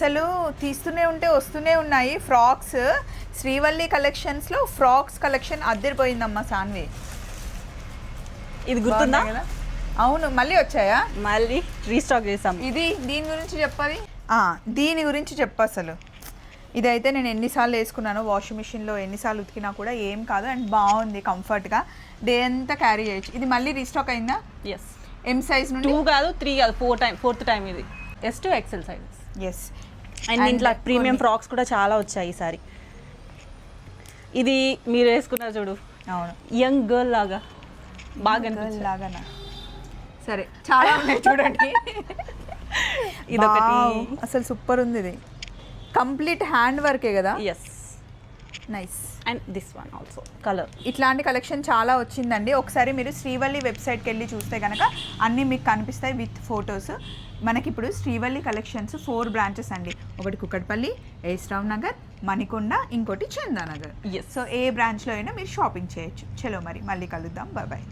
అసలు తీస్తూనే ఉంటే వస్తూనే ఉన్నాయి ఫ్రాక్స్. శ్రీవల్లి కలెక్షన్స్లో ఫ్రాక్స్ కలెక్షన్ అద్దరిపోయిందమ్మా సాన్వి. ఇది గుర్తుందా కదా? అవును, మళ్ళీ వచ్చాయా? మళ్ళీ రీస్టాక్ చేసాం. దీని గురించి చెప్పాలి. దీని గురించి చెప్పు అసలు. ఇదైతే నేను ఎన్నిసార్లు వేసుకున్నాను, వాషింగ్ మిషన్లో ఎన్నిసార్లు ఉతికినా కూడా ఏం కాదు, అండ్ బాగుంది, కంఫర్ట్గా డే అంతా క్యారీ చేయొచ్చు. ఇది మళ్ళీ రీస్టాక్ అయిందా? ఎస్. ఎం సైజ్ నుండి 2 కాదు 3 కాదు ఫోర్త్ టైం ఇది. S to XL sizes. Yes. And ఇంట్లో ప్రీమియం ఫ్రాక్స్ కూడా చాలా వచ్చాయి ఈసారి. ఇది మీరు వేసుకున్నారు చూడు, అవును, యంగ్ గర్ల్ లాగా బాగా లాగానా? సరే, చాలా ఉన్నాయి చూడండి. ఇదొకటి అసలు సూపర్ ఉంది. ఇది కంప్లీట్ హ్యాండ్ వర్కే కదా? Yes. Nice. And this one also colour. ఇట్లాంటి కలెక్షన్ చాలా వచ్చిందండి. ఒకసారి మీరు శ్రీవల్లి వెబ్సైట్కి వెళ్ళి చూస్తే కనుక అన్నీ మీకు కనిపిస్తాయి విత్ ఫొటోస్. మనకి ఇప్పుడు శ్రీవల్లి కలెక్షన్స్ 4 బ్రాంచెస్ అండి. ఒకటి కుకట్పల్లి, ఏస్రావ్ నగర్, మణికొండ, ఇంకోటి చందానగర్. Yes. సో ఏ బ్రాంచ్లో అయినా మీరు షాపింగ్ చేయొచ్చు. చలో మరి మళ్ళీ కలుద్దాం. Bye bye.